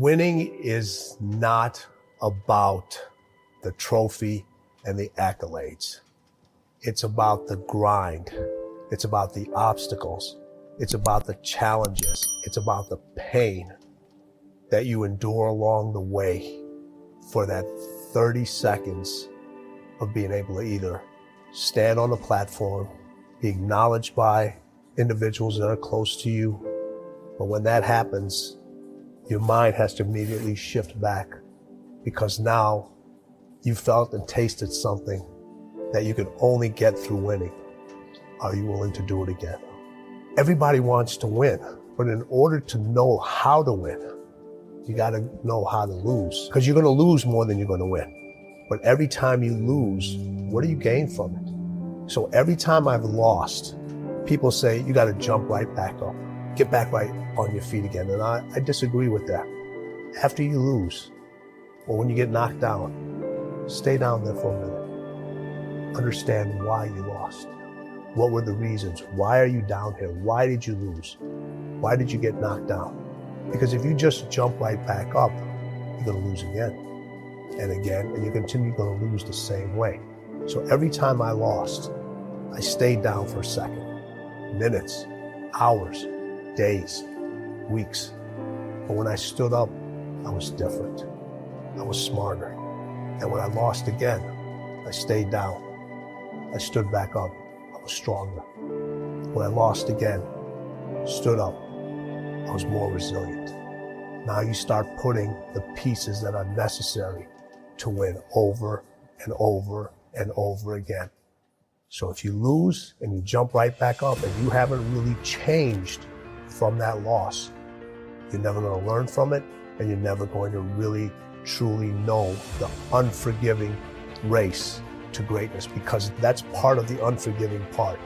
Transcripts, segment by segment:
Winning is not about the trophy and the accolades. It's about the grind. It's about the obstacles. It's about the challenges. It's about the pain that you endure along the way for that 30 seconds of being able to either stand on a platform, be acknowledged by individuals that are close to you. But when that happens, your mind has to immediately shift back, because now you felt and tasted something that you can only get through winning. Are you willing to do it again? Everybody wants to win, but in order to know how to win, you got to know how to lose, because you're going to lose more than you're going to win. But every time you lose, what do you gain from it? So every time I've lost, people say you got to jump right back up, get back right on your feet again. And I disagree with that. After you lose, or when you get knocked down, stay down there for a minute. Understand why you lost. What were the reasons? Why are you down here? Why did you lose? Why did you get knocked down? Because if you just jump right back up, you're going to lose again and again, and you're going to lose the same way. So every time I lost, I stayed down for a second, minutes, hours, days, weeks. But when I stood up, I was different. I was smarter. And when I lost again, I stayed down. I stood back up. I was stronger. When I lost again, stood up, I was more resilient. Now you start putting the pieces that are necessary to win over and over and over again. So if you lose and you jump right back up and you haven't really changed from that loss, you're never going to learn from it, and you're never going to really truly know the unforgiving race to greatness, because that's part of the unforgiving part,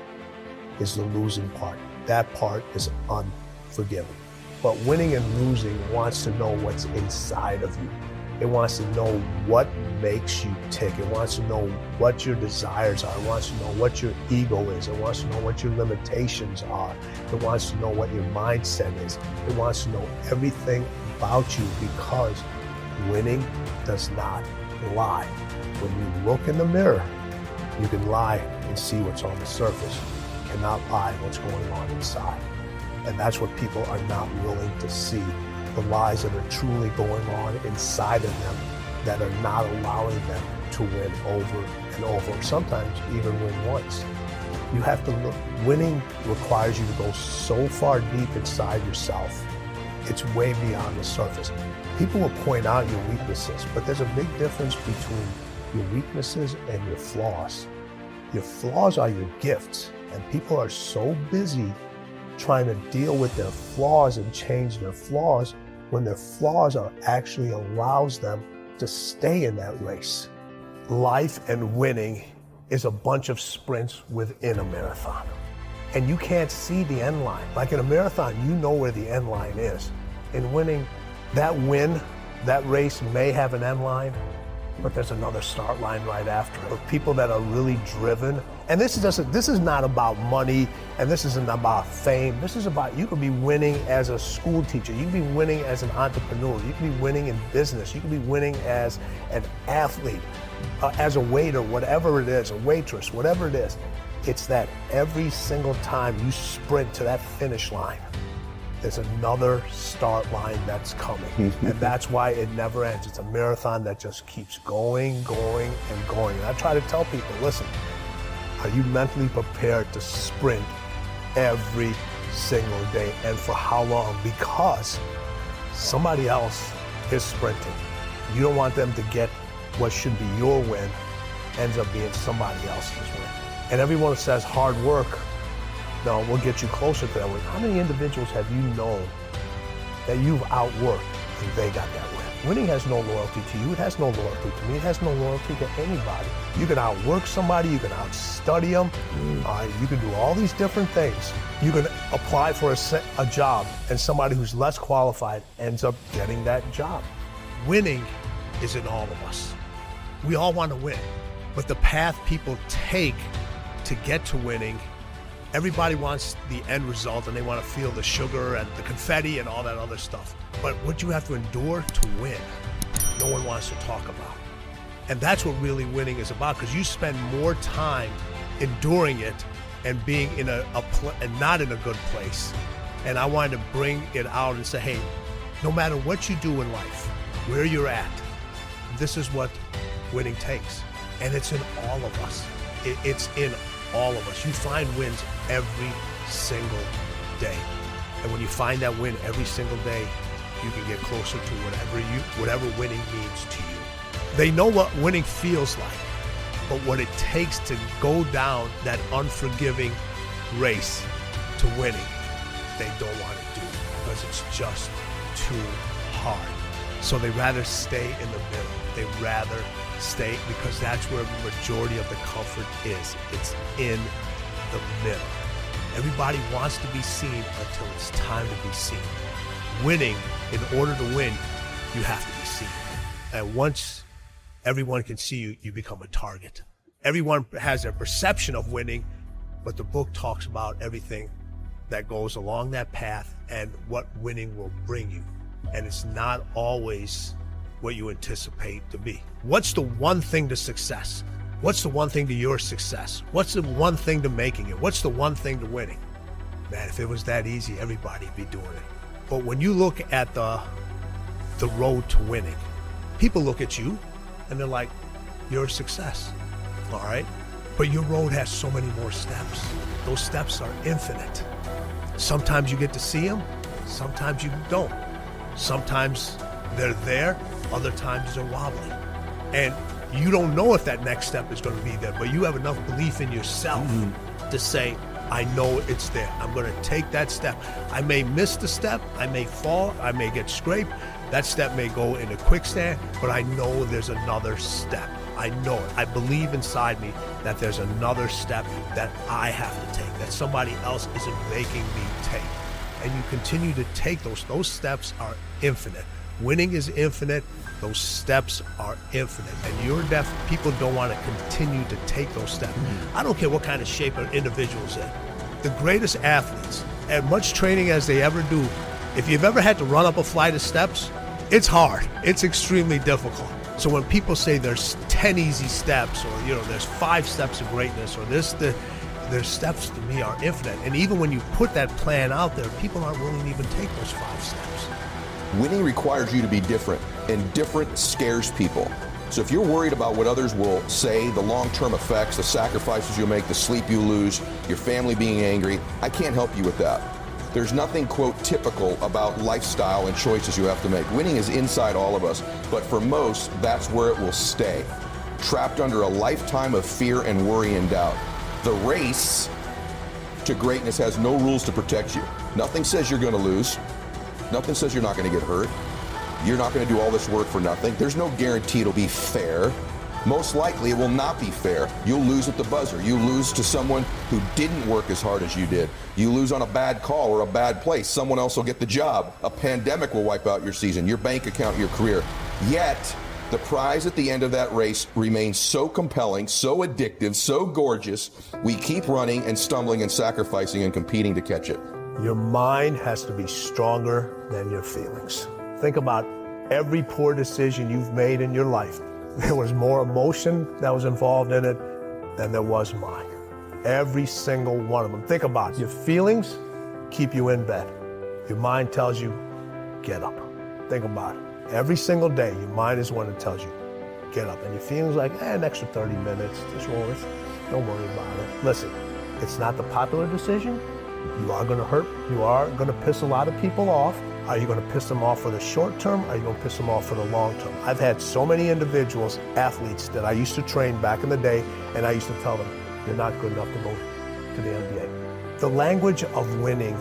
is the losing part. That part is unforgiving. But winning and losing wants to know what's inside of you. It wants to know what makes you tick. It wants to know what your desires are. It wants to know what your ego is. It wants to know what your limitations are. It wants to know what your mindset is. It wants to know everything about you, because winning does not lie. When you look in the mirror, you can lie and see what's on the surface. You cannot lie what's going on inside. And that's what people are not willing to see. The lies that are truly going on inside of them that are not allowing them to win over and over, sometimes even win once. You have to look. Winning requires you to go so far deep inside yourself. It's way beyond the surface. People will point out your weaknesses, but there's a big difference between your weaknesses and your flaws. Your flaws are your gifts, and people are so busy trying to deal with their flaws and change their flaws, when their flaws are actually allows them to stay in that race. Life and winning is a bunch of sprints within a marathon. And you can't see the end line. Like in a marathon, you know where the end line is. In winning, that race may have an end line, but there's another start line right after it. For people that are really driven, and this is not about money, and this isn't about fame. This is about, you could be winning as a school teacher, you could be winning as an entrepreneur, you could be winning in business, you could be winning as an athlete, as a waiter, whatever it is, a waitress, whatever it is. It's that every single time you sprint to that finish line, there's another start line that's coming. And that's why it never ends. It's a marathon that just keeps going, going, and going. And I try to tell people, listen, are you mentally prepared to sprint every single day? And for how long? Because somebody else is sprinting. You don't want them to get what should be your win, ends up being somebody else's win. And everyone says hard work, no, we'll get you closer to that win. How many individuals have you known that you've outworked and they got that win? Winning has no loyalty to you. It has no loyalty to me. It has no loyalty to anybody. You can outwork somebody. You can outstudy them. You can do all these different things. You can apply for a job, and somebody who's less qualified ends up getting that job. Winning is in all of us. We all want to win, but the path people take to get to winning Everybody wants the end result and they want to feel the sugar and the confetti and all that other stuff. But what you have to endure to win, no one wants to talk about. And that's what really winning is about, because you spend more time enduring it and being in and not in a good place. And I wanted to bring it out and say, hey, no matter what you do in life, where you're at, this is what winning takes. And it's in all of us. It's in all of us. You find wins every single day. And when you find that win every single day, you can get closer to whatever winning means to you. They know what winning feels like, but what it takes to go down that unforgiving race to winning, they don't want to do, because it's just too hard. So they rather stay in the middle. They rather stay, because that's where the majority of the comfort is. It's in the middle. Everybody wants to be seen until it's time to be seen. Winning, in order to win, you have to be seen. And once everyone can see you, you become a target. Everyone has their perception of winning, but the book talks about everything that goes along that path and what winning will bring you. And it's not always what you anticipate to be. What's the one thing to success? What's the one thing to your success? What's the one thing to making it? What's the one thing to winning? Man, if it was that easy, everybody'd be doing it. But when you look at the road to winning, people look at you and they're like, you're a success, all right? But your road has so many more steps. Those steps are infinite. Sometimes you get to see them, sometimes you don't. Sometimes they're there, other times they're wobbly. And you don't know if that next step is going to be there, but you have enough belief in yourself to say, I know it's there. I'm going to take that step. I may miss the step, I may fall, I may get scraped. That step may go in a quicksand, but I know there's another step. I know it. I believe inside me that there's another step that I have to take, that somebody else isn't making me take. And you continue to take those. Those steps are infinite. Winning is infinite. Those steps are infinite. And people don't want to continue to take those steps. I don't care what kind of shape an individual's in. The greatest athletes, as much training as they ever do, if you've ever had to run up a flight of steps, it's hard. It's extremely difficult. So when people say there's 10 easy steps, or there's 5 steps of greatness, or their steps to me are infinite. And even when you put that plan out there, people aren't willing to even take those 5 steps. Winning requires you to be different, and different scares people. So if you're worried about what others will say, the long-term effects, the sacrifices you'll make, the sleep you lose, your family being angry, I can't help you with that. There's nothing, quote, typical about lifestyle and choices you have to make. Winning is inside all of us, but for most, that's where it will stay, trapped under a lifetime of fear and worry and doubt. The race to greatness has no rules to protect you. Nothing says you're going to lose. Nothing says you're not going to get hurt. You're not going to do all this work for nothing. There's no guarantee it'll be fair. Most likely it will not be fair. You'll lose at the buzzer. You lose to someone who didn't work as hard as you did. You lose on a bad call or a bad place. Someone else will get the job. A pandemic will wipe out your season, your bank account, your career. Yet, the prize at the end of that race remains so compelling, so addictive, so gorgeous, we keep running and stumbling and sacrificing and competing to catch it. Your mind has to be stronger than your feelings. Think about every poor decision you've made in your life. There was more emotion that was involved in it than there was mine. Every single one of them. Think about it. Your feelings keep you in bed. Your mind tells you, get up. Think about it. Every single day, your mind is one that tells you, get up. And your feelings like, an extra 30 minutes, just roll it. Don't worry about it. Listen, it's not the popular decision. You are going to hurt. You are going to piss a lot of people off. Are you going to piss them off for the short term? Or are you going to piss them off for the long term? I've had so many individuals, athletes that I used to train back in the day, and I used to tell them, you're not good enough to go to the NBA. The language of winning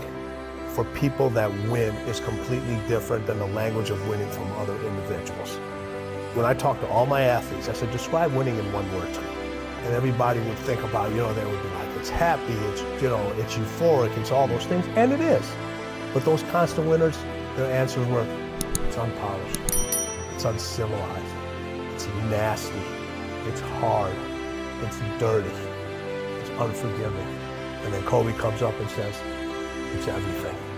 for people that win is completely different than the language of winning from other individuals. When I talk to all my athletes, I said, describe winning in one word to me. And everybody would think about, they would be like, it's happy, it's euphoric, it's all those things, and it is. But those constant winners, their answers were, it's unpolished, it's uncivilized, it's nasty, it's hard, it's dirty, it's unforgiving, And then Kobe comes up and says, it's everything.